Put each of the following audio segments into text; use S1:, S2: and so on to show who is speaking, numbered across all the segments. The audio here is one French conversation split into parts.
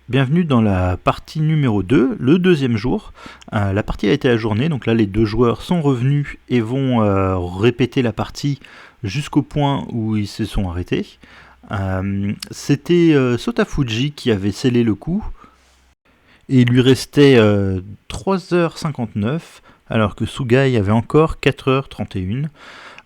S1: Bienvenue dans la partie numéro 2, le deuxième jour. La partie a été ajournée, donc là les deux joueurs sont revenus et vont répéter la partie jusqu'au point où ils se sont arrêtés. C'était Sotafuji qui avait scellé le coup, et il lui restait 3h59, alors que Sugai avait encore 4h31.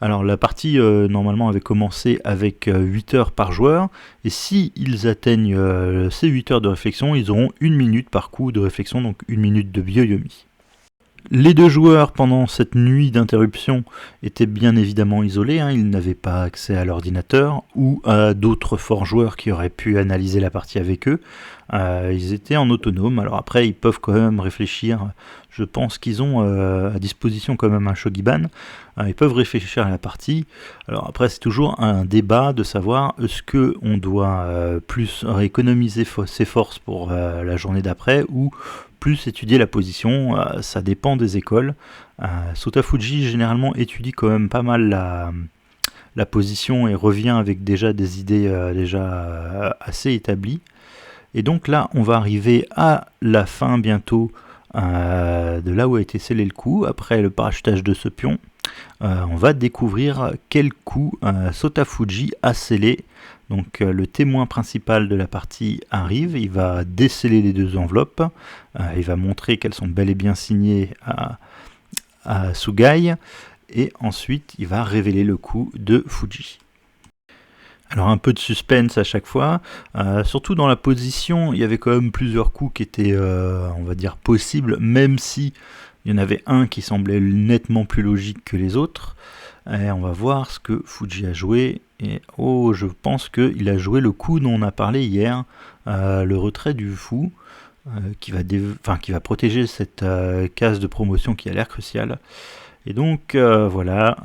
S1: Alors la partie normalement avait commencé avec 8 heures par joueur, et si ils atteignent ces 8 heures de réflexion, ils auront 1 minute par coup de réflexion, donc 1 minute de Byo-Yomi. Les deux joueurs, pendant cette nuit d'interruption, étaient bien évidemment isolés, ils n'avaient pas accès à l'ordinateur ou à d'autres forts joueurs qui auraient pu analyser la partie avec eux. Ils étaient en autonome, alors après ils peuvent quand même réfléchir, je pense qu'ils ont à disposition quand même un Shogiban, ils peuvent réfléchir à la partie. Alors après c'est toujours un débat de savoir est-ce qu'on doit plus économiser ses forces pour la journée d'après ou plus étudier la position, ça dépend des écoles. Sotafuji généralement étudie quand même pas mal la position et revient avec déjà des idées assez établies. Et donc là, on va arriver à la fin bientôt de là où a été scellé le coup. Après le parachutage de ce pion, on va découvrir quel coup Sotafuji a scellé. Donc le témoin principal de la partie arrive, il va déceler les deux enveloppes, il va montrer qu'elles sont bel et bien signées à Sugai, et ensuite il va révéler le coup de Fuji. Alors un peu de suspense à chaque fois, surtout dans la position, il y avait quand même plusieurs coups qui étaient, on va dire, possibles, même si il y en avait un qui semblait nettement plus logique que les autres. Et on va voir ce que Fuji a joué, et je pense qu'il a joué le coup dont on a parlé hier, le retrait du fou, qui va protéger cette case de promotion qui a l'air cruciale. Et donc voilà,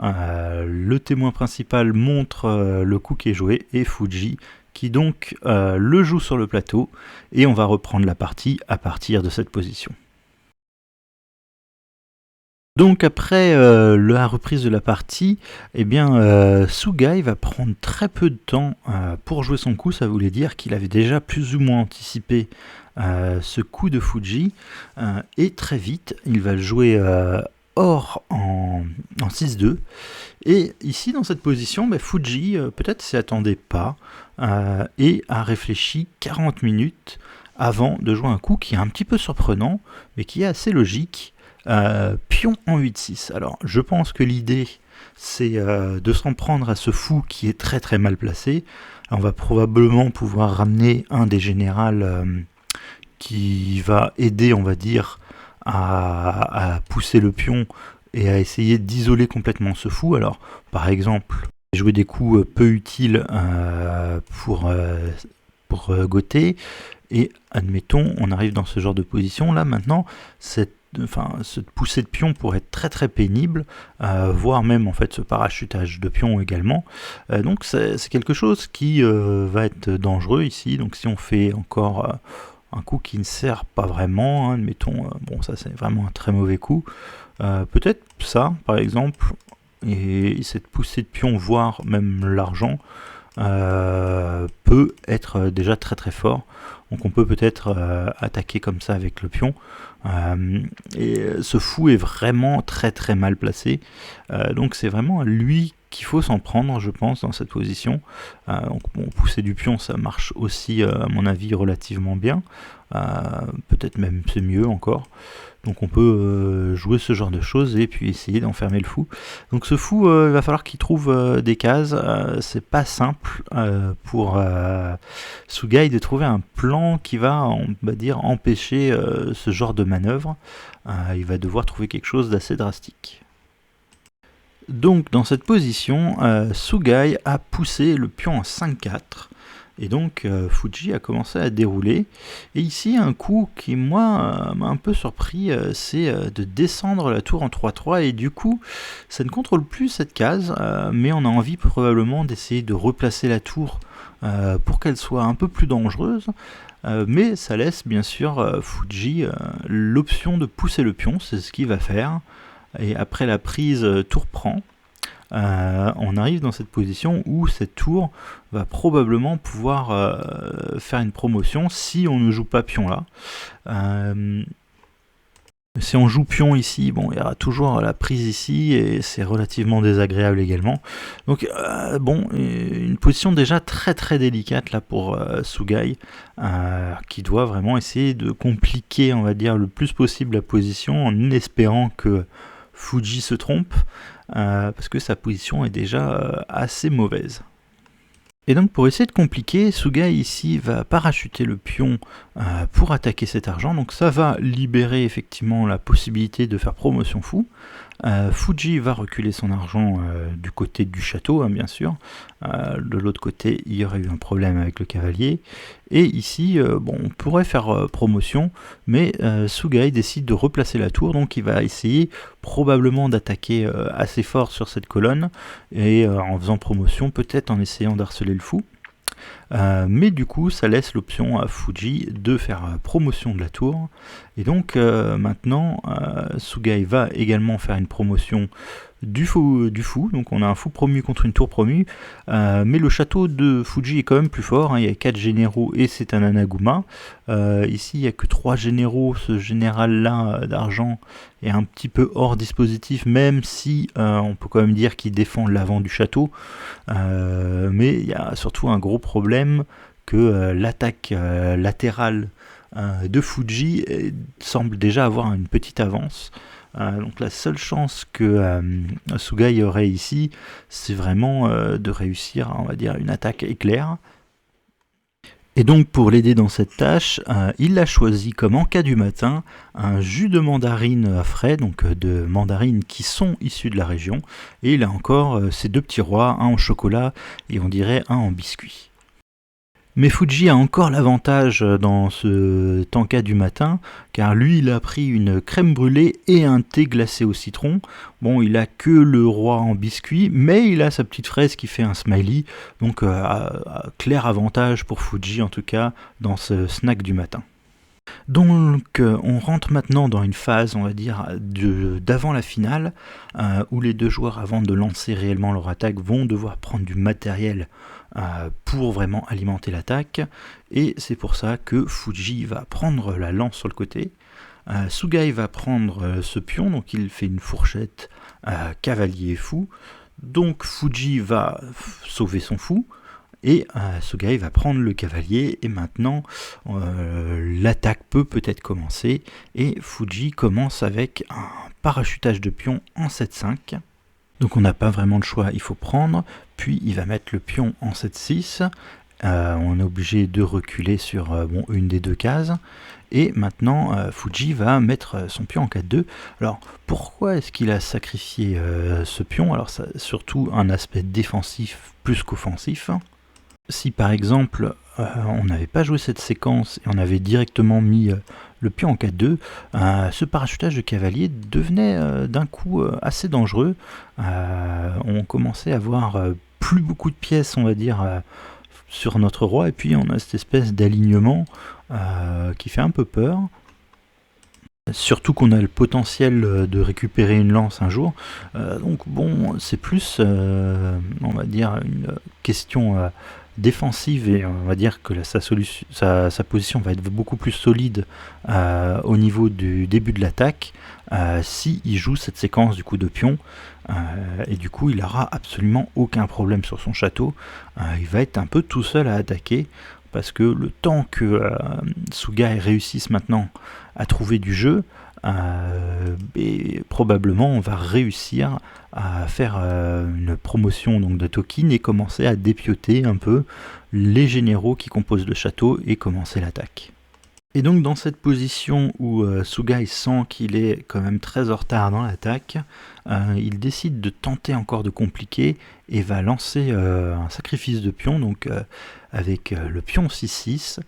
S1: le témoin principal montre le coup qui est joué, et Fuji qui donc le joue sur le plateau, et on va reprendre la partie à partir de cette position. Donc après la reprise de la partie, Sugai va prendre très peu de temps pour jouer son coup. Ça voulait dire qu'il avait déjà plus ou moins anticipé ce coup de Fuji, et très vite il va le jouer hors en 6-2. Et ici dans cette position, Fuji peut-être s'y attendait pas et a réfléchi 40 minutes avant de jouer un coup qui est un petit peu surprenant mais qui est assez logique. Pion en 8-6. Alors je pense que l'idée c'est de s'en prendre à ce fou qui est très très mal placé. Alors, on va probablement pouvoir ramener un des générales qui va aider, on va dire, à pousser le pion et à essayer d'isoler complètement ce fou. Alors par exemple jouer des coups peu utiles pour Goté, et admettons on arrive dans ce genre de position là. Maintenant cette poussée de pion pourrait être très très pénible, voire même en fait ce parachutage de pion également. Donc c'est quelque chose qui va être dangereux ici. Donc si on fait encore un coup qui ne sert pas vraiment, admettons, bon ça c'est vraiment un très mauvais coup, peut-être ça par exemple, et cette poussée de pion voire même l'argent peut être déjà très très fort. Donc on peut peut-être attaquer comme ça avec le pion. Et ce fou est vraiment très très mal placé. Donc c'est vraiment à lui qu'il faut s'en prendre, je pense, dans cette position. Donc bon, pousser du pion, ça marche aussi, à mon avis, relativement bien. Peut-être même c'est mieux encore. Donc on peut jouer ce genre de choses et puis essayer d'enfermer le fou. Donc ce fou, il va falloir qu'il trouve des cases. C'est pas simple pour Sugai de trouver un plan qui va, on va dire, empêcher ce genre de manœuvre. Il va devoir trouver quelque chose d'assez drastique. Donc dans cette position, Sugai a poussé le pion en 5-4. Et donc Fuji a commencé à dérouler. Et ici un coup qui moi m'a un peu surpris, c'est de descendre la tour en 3-3, et du coup ça ne contrôle plus cette case, mais on a envie probablement d'essayer de replacer la tour pour qu'elle soit un peu plus dangereuse. Mais ça laisse bien sûr Fuji l'option de pousser le pion, c'est ce qu'il va faire. Et après la prise, tour prend. on arrive dans cette position où cette tour va probablement pouvoir faire une promotion si on ne joue pas pion là. Si on joue pion ici, bon, il y aura toujours la prise ici et c'est relativement désagréable également. Donc bon, une position déjà très très délicate là pour Sugai, qui doit vraiment essayer de compliquer, on va dire, le plus possible la position en espérant que Fuji se trompe, parce que sa position est déjà assez mauvaise. Et donc pour essayer de compliquer, Sugai ici va parachuter le pion pour attaquer cet argent, donc ça va libérer effectivement la possibilité de faire promotion fou. Fuji va reculer son argent du côté du château, hein, bien sûr. De l'autre côté, il y aurait eu un problème avec le cavalier. Et ici, bon, on pourrait faire promotion, mais Sugai décide de replacer la tour, donc il va essayer probablement d'attaquer assez fort sur cette colonne, et en faisant promotion, peut-être en essayant d'harceler le fou. Mais du coup ça laisse l'option à Fuji de faire promotion de la tour, et donc maintenant Sugai va également faire une promotion du fou, donc on a un fou promu contre une tour promue, mais le château de Fuji est quand même plus fort, hein, il y a 4 généraux et c'est un Anaguma. Ici il n'y a que 3 généraux, ce général là d'argent est un petit peu hors dispositif, même si on peut quand même dire qu'il défend l'avant du château, mais il y a surtout un gros problème que l'attaque latérale de Fuji semble déjà avoir une petite avance. Donc la seule chance que Sugai aurait ici, c'est vraiment de réussir, on va dire, une attaque éclair. Et donc pour l'aider dans cette tâche, il a choisi comme encas du matin un jus de mandarine frais, donc de mandarines qui sont issues de la région, et il a encore ces 2 petits rois, un en chocolat et on dirait un en biscuit. Mais Fuji a encore l'avantage dans ce tanka du matin, car lui il a pris une crème brûlée et un thé glacé au citron. Bon, il a que le roi en biscuit, mais il a sa petite fraise qui fait un smiley, donc clair avantage pour Fuji en tout cas dans ce snack du matin. Donc on rentre maintenant dans une phase, on va dire, d'avant la finale, où les 2 joueurs, avant de lancer réellement leur attaque, vont devoir prendre du matériel pour vraiment alimenter l'attaque, et c'est pour ça que Fuji va prendre la lance sur le côté. Sugai va prendre ce pion, donc il fait une fourchette cavalier fou, donc Fuji va sauver son fou, et Sugai va prendre le cavalier, et maintenant l'attaque peut-être commencer, et Fuji commence avec un parachutage de pion en 7-5. Donc on n'a pas vraiment le choix, il faut prendre, puis il va mettre le pion en 7-6, on est obligé de reculer sur une des 2 cases, et maintenant Fuji va mettre son pion en 4-2. Alors pourquoi est-ce qu'il a sacrifié ce pion? Alors ça a surtout un aspect défensif plus qu'offensif. Si par exemple on n'avait pas joué cette séquence et on avait directement mis le pion en 4-2, ce parachutage de cavalier devenait d'un coup assez dangereux. On commençait à avoir plus beaucoup de pièces, on va dire, sur notre roi, et puis on a cette espèce d'alignement qui fait un peu peur. Surtout qu'on a le potentiel de récupérer une lance un jour. Donc bon, c'est plus, on va dire, une question défensive, et on va dire que sa position va être beaucoup plus solide au niveau du début de l'attaque s'il joue cette séquence du coup de pion, et du coup il n'aura absolument aucun problème sur son château. Il va être un peu tout seul à attaquer, parce que le temps que Sugai réussisse maintenant à trouver du jeu, et probablement on va réussir à faire une promotion donc de Tokin et commencer à dépioter un peu les généraux qui composent le château et commencer l'attaque. Et donc dans cette position où Sugai sent qu'il est quand même très en retard dans l'attaque, il décide de tenter encore de compliquer et va lancer un sacrifice de pion, donc avec le pion 6-6,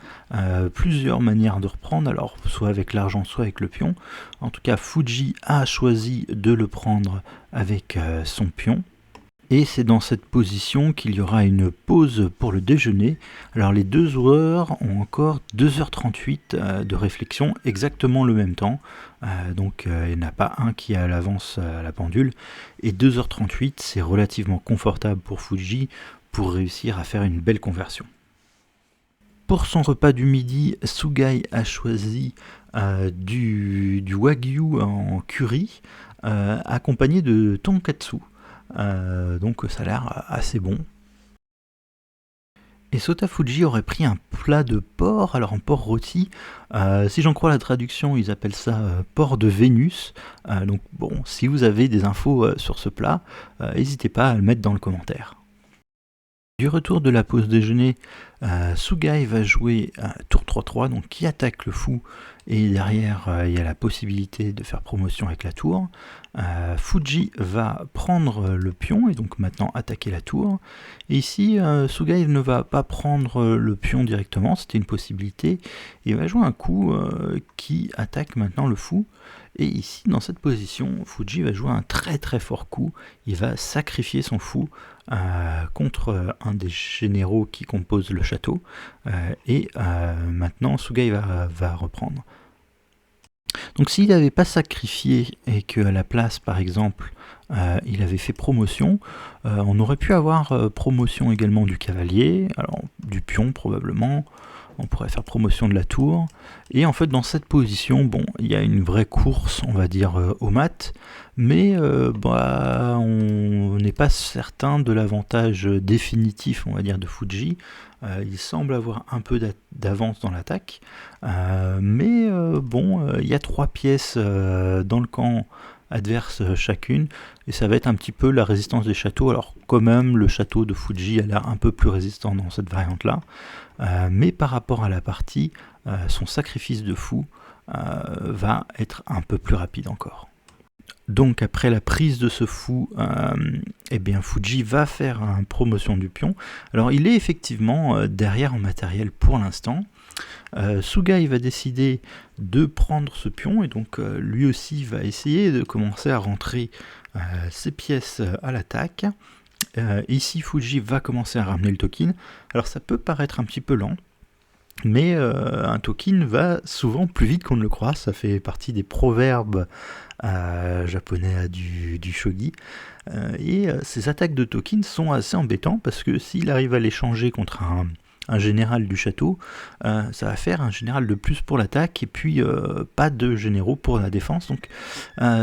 S1: plusieurs manières de reprendre, alors soit avec l'argent, soit avec le pion. En tout cas, Fuji a choisi de le prendre avec son pion. Et c'est dans cette position qu'il y aura une pause pour le déjeuner. Alors les deux joueurs ont encore 2h38 de réflexion, exactement le même temps. Donc il n'y en a pas un qui est à l'avance à la pendule. Et 2h38, c'est relativement confortable pour Fuji pour réussir à faire une belle conversion. Pour son repas du midi, Sugai a choisi du wagyu en curry, accompagné de tonkatsu. Donc ça a l'air assez bon. Et Sota Fuji aurait pris un plat de porc, alors en porc rôti. Si j'en crois la traduction, ils appellent ça porc de Vénus. Donc bon, si vous avez des infos sur ce plat, n'hésitez pas à le mettre dans le commentaire. Du retour de la pause déjeuner, Sugai va jouer tour 3-3, donc qui attaque le fou, et derrière il y a la possibilité de faire promotion avec la tour. Fuji va prendre le pion et donc maintenant attaquer la tour. Et ici, Sugai ne va pas prendre le pion directement, c'était une possibilité. Il va jouer un coup qui attaque maintenant le fou. Et ici, dans cette position, Fuji va jouer un très très fort coup. Il va sacrifier son fou contre un des généraux qui composent le château. Et maintenant, Sugai va reprendre. Donc s'il n'avait pas sacrifié et qu'à la place, par exemple, il avait fait promotion, on aurait pu avoir promotion également du cavalier, alors du pion probablement. On pourrait faire promotion de la tour. Et en fait, dans cette position, bon, il y a une vraie course, on va dire, au mat. Mais on n'est pas certain de l'avantage définitif, on va dire, de Fuji. Il semble avoir un peu d'avance dans l'attaque. Mais il y a 3 pièces dans le camp adverse chacune. Et ça va être un petit peu la résistance des châteaux. Alors quand même, le château de Fuji a l'air un peu plus résistant dans cette variante-là. Mais par rapport à la partie, son sacrifice de fou va être un peu plus rapide encore. Donc après la prise de ce fou, Fuji va faire une promotion du pion. Alors il est effectivement derrière en matériel pour l'instant. Sugai va décider de prendre ce pion et donc lui aussi va essayer de commencer à rentrer ses pièces à l'attaque. Ici Fuji va commencer à ramener le tokin. Alors ça peut paraître un petit peu lent, mais un tokin va souvent plus vite qu'on ne le croit. Ça fait partie des proverbes japonais du shogi. Et ces attaques de tokin sont assez embêtantes parce que s'il arrive à l'échanger contre un général du château, ça va faire un général de plus pour l'attaque et puis pas de généraux pour la défense. Donc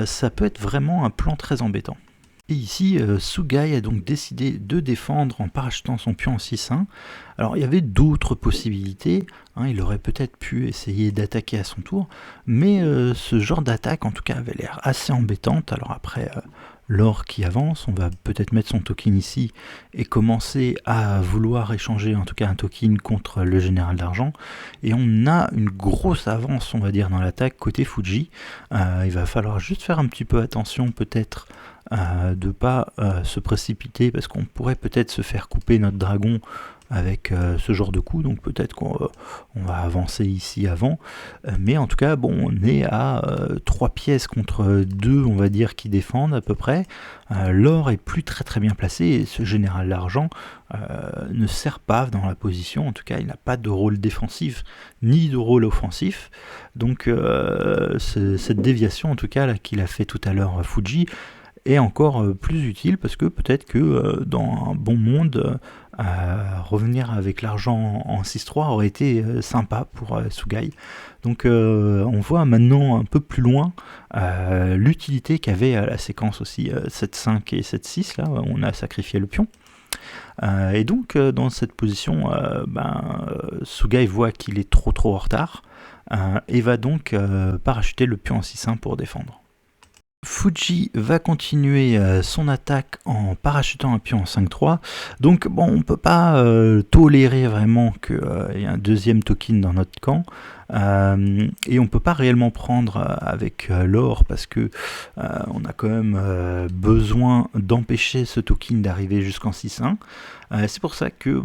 S1: ça peut être vraiment un plan très embêtant. Et ici, Sugai a donc décidé de défendre en parachutant son pion en 6-1. Alors il y avait d'autres possibilités, il aurait peut-être pu essayer d'attaquer à son tour, mais ce genre d'attaque en tout cas avait l'air assez embêtante. Alors après, l'or qui avance, on va peut-être mettre son token ici et commencer à vouloir échanger en tout cas un token contre le général d'argent. Et on a une grosse avance, on va dire, dans l'attaque côté Fuji. Il va falloir juste faire un petit peu attention peut-être de ne pas se précipiter parce qu'on pourrait peut-être se faire couper notre dragon avec ce genre de coup, donc peut-être qu'on va avancer ici avant, mais en tout cas bon, on est à 3 pièces contre 2 on va dire qui défendent à peu près. L'or est plus très bien placé et ce général d'argent ne sert pas dans la position, en tout cas il n'a pas de rôle défensif ni de rôle offensif, donc cette déviation en tout cas qu'il a fait tout à l'heure Fuji est encore plus utile parce que peut-être que dans un bon monde, revenir avec l'argent en 6-3 aurait été sympa pour Sugai. Donc on voit maintenant un peu plus loin l'utilité qu'avait la séquence aussi 7-5 et 7-6, là où on a sacrifié le pion. Et donc dans cette position, Sugai voit qu'il est trop en retard et va donc parachuter le pion en 6-1 pour défendre. Fuji va continuer son attaque en parachutant un pion en 5-3, donc bon, on peut pas tolérer vraiment qu'il y ait un deuxième token dans notre camp, et on peut pas réellement prendre avec l'or parce que on a quand même besoin d'empêcher ce token d'arriver jusqu'en 6-1. C'est pour ça que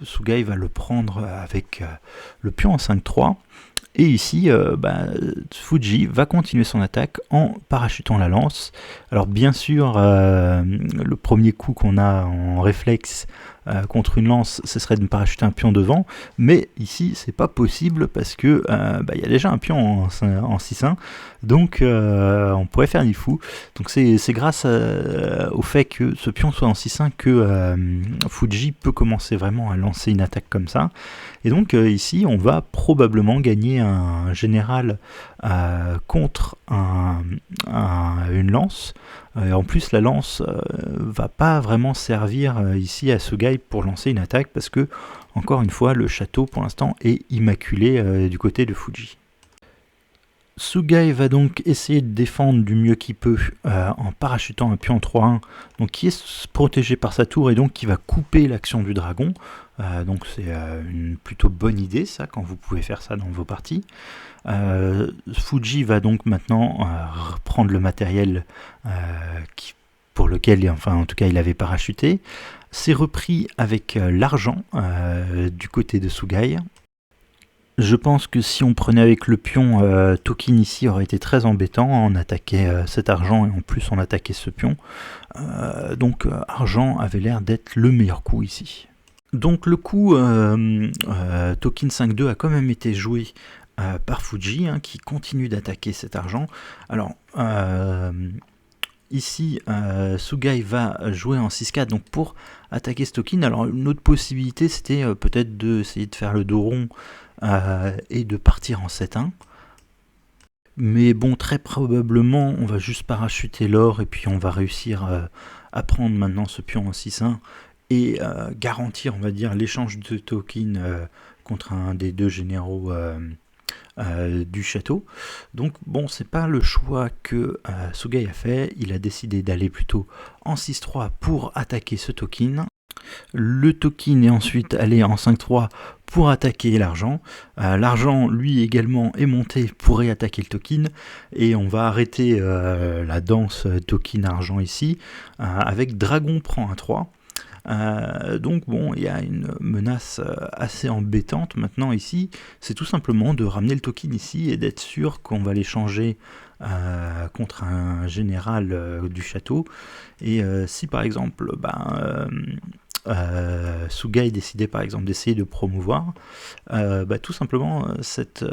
S1: Sugai va le prendre avec le pion en 5-3. Et ici, Fuji va continuer son attaque en parachutant la lance. Alors bien sûr, le premier coup qu'on a en réflexe contre une lance, ce serait de parachuter un pion devant, mais ici c'est pas possible parce que y a déjà un pion en 6-1, donc on pourrait faire ni fou. Donc c'est grâce au fait que ce pion soit en 6-1 que Fuji peut commencer vraiment à lancer une attaque comme ça. Et donc ici on va probablement gagner un général contre une lance. En plus, la lance va pas vraiment servir ici à Sugai pour lancer une attaque parce que, encore une fois, le château pour l'instant est immaculé du côté de Fuji. Sugai va donc essayer de défendre du mieux qu'il peut en parachutant un pion 3-1, donc qui est protégé par sa tour et donc qui va couper l'action du dragon. Donc c'est une plutôt bonne idée ça, quand vous pouvez faire ça dans vos parties. Fuji va donc maintenant reprendre le matériel pour lequel, enfin en tout cas il avait parachuté. C'est repris avec l'argent du côté de Sugai. Je pense que si on prenait avec le pion, Tokin ici aurait été très embêtant. On attaquait cet argent et en plus on attaquait ce pion. Donc argent avait l'air d'être le meilleur coup ici. Donc le coup Tokin 5-2 a quand même été joué par Fuji, qui continue d'attaquer cet argent. Alors ici Sugai va jouer en 6-4 donc pour attaquer ce Tokin. Alors une autre possibilité c'était peut-être d'essayer de faire le dos rond et de partir en 7-1. Mais bon, très probablement on va juste parachuter l'or et puis on va réussir à prendre maintenant ce pion en 6-1 et garantir, on va dire, l'échange de Tokin contre un des deux généraux du château. Donc bon, c'est pas le choix que Sugai a fait. Il a décidé d'aller plutôt en 6-3 pour attaquer ce Tokin. Le Tokin est ensuite allé en 5-3 pour attaquer l'argent. L'argent, lui également, est monté pour réattaquer le Tokin. Et on va arrêter la danse Tokin-argent ici avec Dragon prend un 3. Donc bon, il y a une menace assez embêtante maintenant ici, c'est tout simplement de ramener le Tokin ici et d'être sûr qu'on va l'échanger contre un général du château. Et si par exemple Sugai décidait par exemple d'essayer de promouvoir, tout simplement cette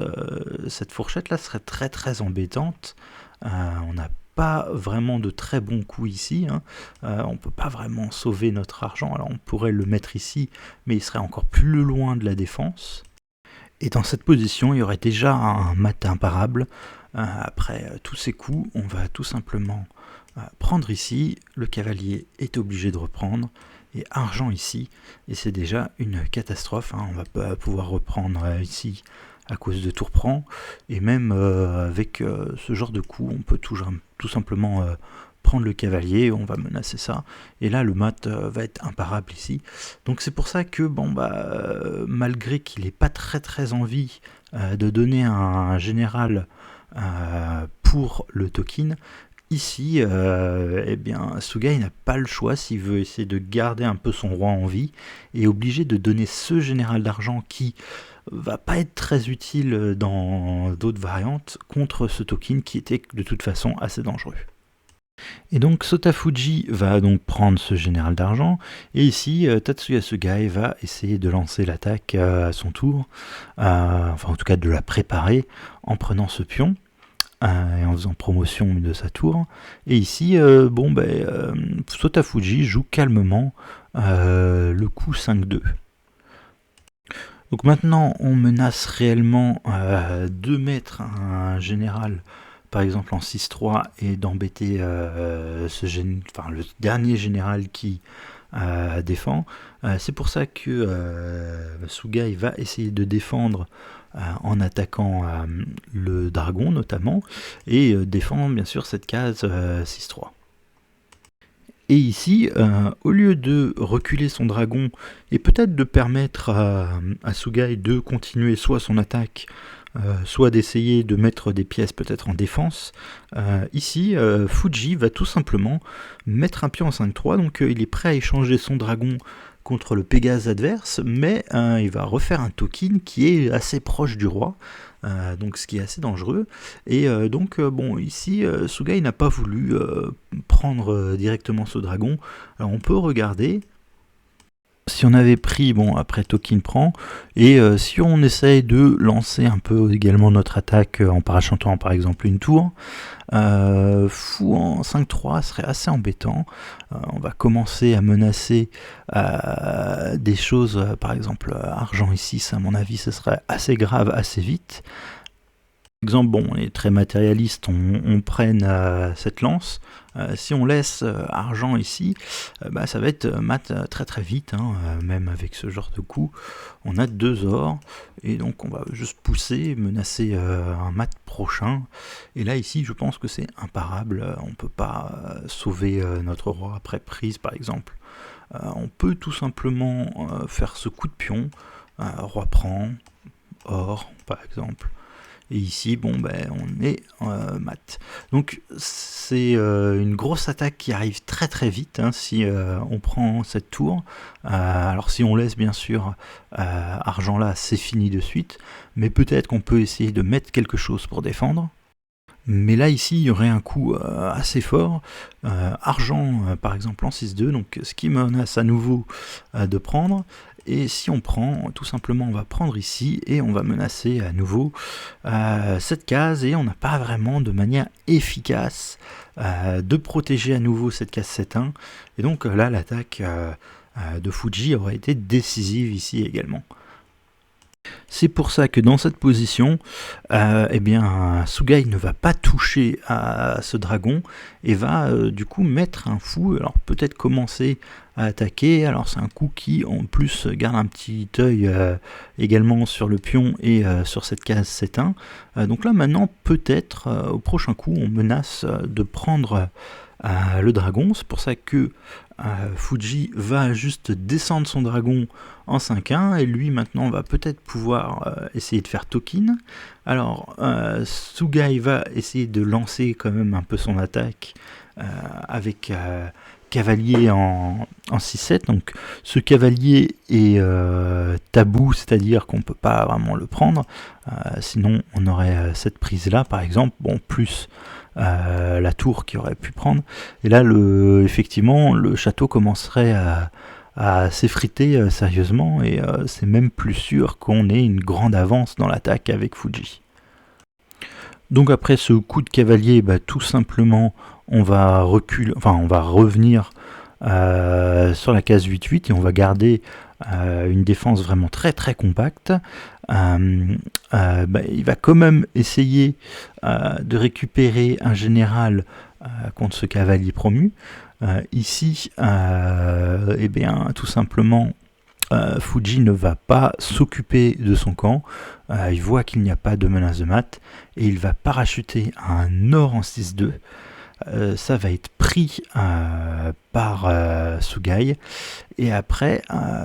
S1: fourchette là serait très très embêtante. On n'a pas vraiment de très bons coups ici, on peut pas vraiment sauver notre argent. Alors on pourrait le mettre ici, mais il serait encore plus loin de la défense. Et dans cette position, il y aurait déjà un mat imparable. Après tous ces coups, on va tout simplement prendre ici. Le cavalier est obligé de reprendre. Et argent ici, et c'est déjà une catastrophe. On va pas pouvoir reprendre ici à cause de tour prend, et même avec ce genre de coup, on peut tout simplement prendre le cavalier, on va menacer ça, et là le mat va être imparable ici. Donc c'est pour ça que malgré qu'il n'ait pas très très envie de donner un général pour le Tokin, ici, Sugai n'a pas le choix s'il veut essayer de garder un peu son roi en vie, et est obligé de donner ce général d'argent qui va pas être très utile dans d'autres variantes contre ce Tokin qui était de toute façon assez dangereux. Et donc Sota Fuji va donc prendre ce général d'argent, et ici Tatsuya Sugai va essayer de lancer l'attaque à son tour, enfin en tout cas de la préparer en prenant ce pion. Et en faisant promotion de sa tour. Et ici, Sota Fuji joue calmement le coup 5-2. Donc maintenant, on menace réellement de mettre un général, par exemple en 6-3, et d'embêter le dernier général qui défend. C'est pour ça que Sugai va essayer de défendre en attaquant le dragon notamment, et défend bien sûr cette case 6-3. Et ici, au lieu de reculer son dragon et peut-être de permettre à Sugai de continuer soit son attaque, soit d'essayer de mettre des pièces peut-être en défense, ici Fuji va tout simplement mettre un pion en 5-3, donc il est prêt à échanger son dragon contre le Pégase adverse, mais il va refaire un token qui est assez proche du roi, donc ce qui est assez dangereux. Et donc bon, ici Sugai n'a pas voulu prendre directement ce dragon. Alors on peut regarder. Si on avait pris, bon après token prend, et si on essaye de lancer un peu également notre attaque en parachutant par exemple une tour, fou en 5-3 serait assez embêtant. On va commencer à menacer des choses, par exemple argent ici, ça à mon avis ce serait assez grave assez vite. Exemple, bon, on est très matérialiste, on prenne cette lance. Si on laisse argent ici, bah, ça va être mat très très vite, hein, même avec ce genre de coup. On a 2 ors, et donc on va juste pousser, menacer un mat prochain. Et là ici, je pense que c'est imparable, on peut pas sauver notre roi après prise par exemple. On peut tout simplement faire ce coup de pion, roi prend, or par exemple. Et ici, bon, ben, on est mat. Donc, c'est une grosse attaque qui arrive très très vite hein, si on prend cette tour. Alors, si on laisse bien sûr argent là, c'est fini de suite. Mais peut-être qu'on peut essayer de mettre quelque chose pour défendre. Mais là, ici, il y aurait un coup assez fort. Argent, par exemple, en 6-2, donc ce qui menace à nouveau de prendre. Et si on prend, tout simplement, on va prendre ici et on va menacer à nouveau cette case. Et on n'a pas vraiment de manière efficace de protéger à nouveau cette case 7-1. Et donc là, l'attaque de Fuji aurait été décisive ici également. C'est pour ça que dans cette position, eh bien, Sugai ne va pas toucher à ce dragon et va du coup mettre un fou. Alors peut-être commencer à attaquer. Alors c'est un coup qui en plus garde un petit œil également sur le pion et sur cette case 7-1. Donc là maintenant peut-être au prochain coup on menace de prendre le dragon. C'est pour ça que Fuji va juste descendre son dragon en 5-1 et lui maintenant va peut-être pouvoir essayer de faire token. Alors Sugai va essayer de lancer quand même un peu son attaque avec cavalier en 6-7. Donc ce cavalier est tabou, c'est-à-dire qu'on ne peut pas vraiment le prendre. Sinon on aurait cette prise là par exemple, bon plus la tour qui aurait pu prendre. Et là effectivement le château commencerait à s'effriter sérieusement et c'est même plus sûr qu'on ait une grande avance dans l'attaque avec Fuji. Donc après ce coup de cavalier, bah, tout simplement on va revenir sur la case 8-8 et on va garder une défense vraiment très très compacte. Il va quand même essayer de récupérer un général contre ce cavalier promu. Ici, eh bien, tout simplement, Fuji ne va pas s'occuper de son camp. Il voit qu'il n'y a pas de menace de mat et il va parachuter un or en 6-2. Ça va être pris par Sugai et après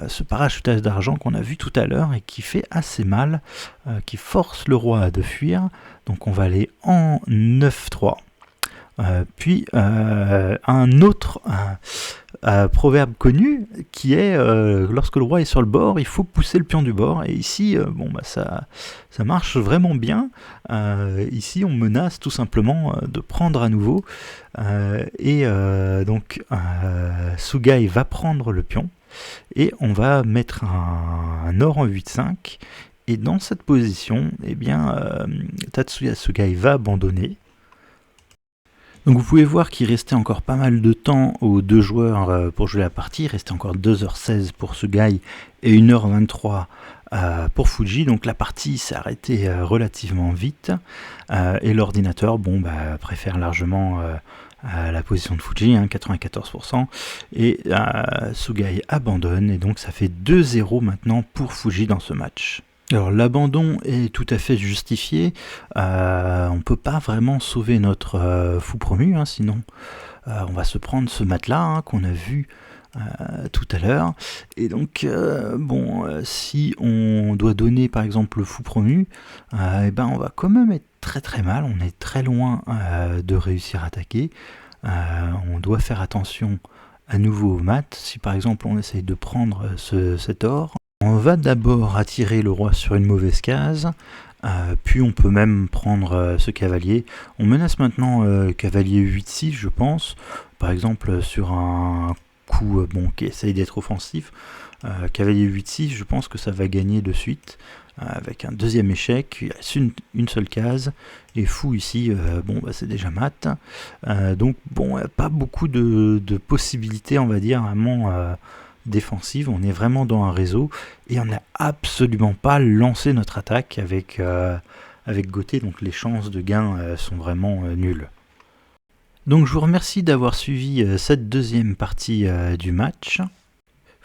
S1: ce parachutage d'argent qu'on a vu tout à l'heure et qui fait assez mal, qui force le roi à fuir. Donc on va aller en 9-3. Puis un autre proverbe connu qui est lorsque le roi est sur le bord, il faut pousser le pion du bord. Et ici, ça marche vraiment bien. Ici, on menace tout simplement de prendre à nouveau. Donc, Sugai va prendre le pion et on va mettre un or en 8-5. Et dans cette position, eh bien, Tatsuya Sugai va abandonner. Donc vous pouvez voir qu'il restait encore pas mal de temps aux deux joueurs pour jouer la partie. Il restait encore 2h16 pour Sugai et 1h23 pour Fuji. Donc la partie s'est arrêtée relativement vite. Et l'ordinateur préfère largement la position de Fuji, 94%. Et Sugai abandonne. Et donc ça fait 2-0 maintenant pour Fuji dans ce match. Alors l'abandon est tout à fait justifié, on ne peut pas vraiment sauver notre fou promu, sinon on va se prendre ce mat-là qu'on a vu tout à l'heure. Et donc si on doit donner par exemple le fou promu, on va quand même être très très mal, on est très loin de réussir à attaquer. On doit faire attention à nouveau mat. Si par exemple on essaye de prendre cet or, on va d'abord attirer le roi sur une mauvaise case, puis on peut même prendre ce cavalier. On menace maintenant cavalier 8-6 je pense, par exemple sur un coup qui essaye d'être offensif. Cavalier 8-6, je pense que ça va gagner de suite, avec un deuxième échec, il reste une seule case, et fou ici, c'est déjà mat. Donc pas beaucoup de possibilités, on va dire, vraiment défensives. On est vraiment dans un réseau, et on n'a absolument pas lancé notre attaque avec Gauthier, donc les chances de gain sont vraiment nulles. Donc je vous remercie d'avoir suivi cette deuxième partie du match.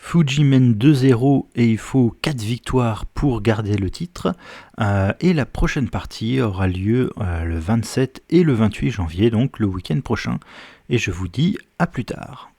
S1: Fuji mène 2-0 et il faut 4 victoires pour garder le titre. Et la prochaine partie aura lieu le 27 et le 28 janvier, donc le week-end prochain. Et je vous dis à plus tard.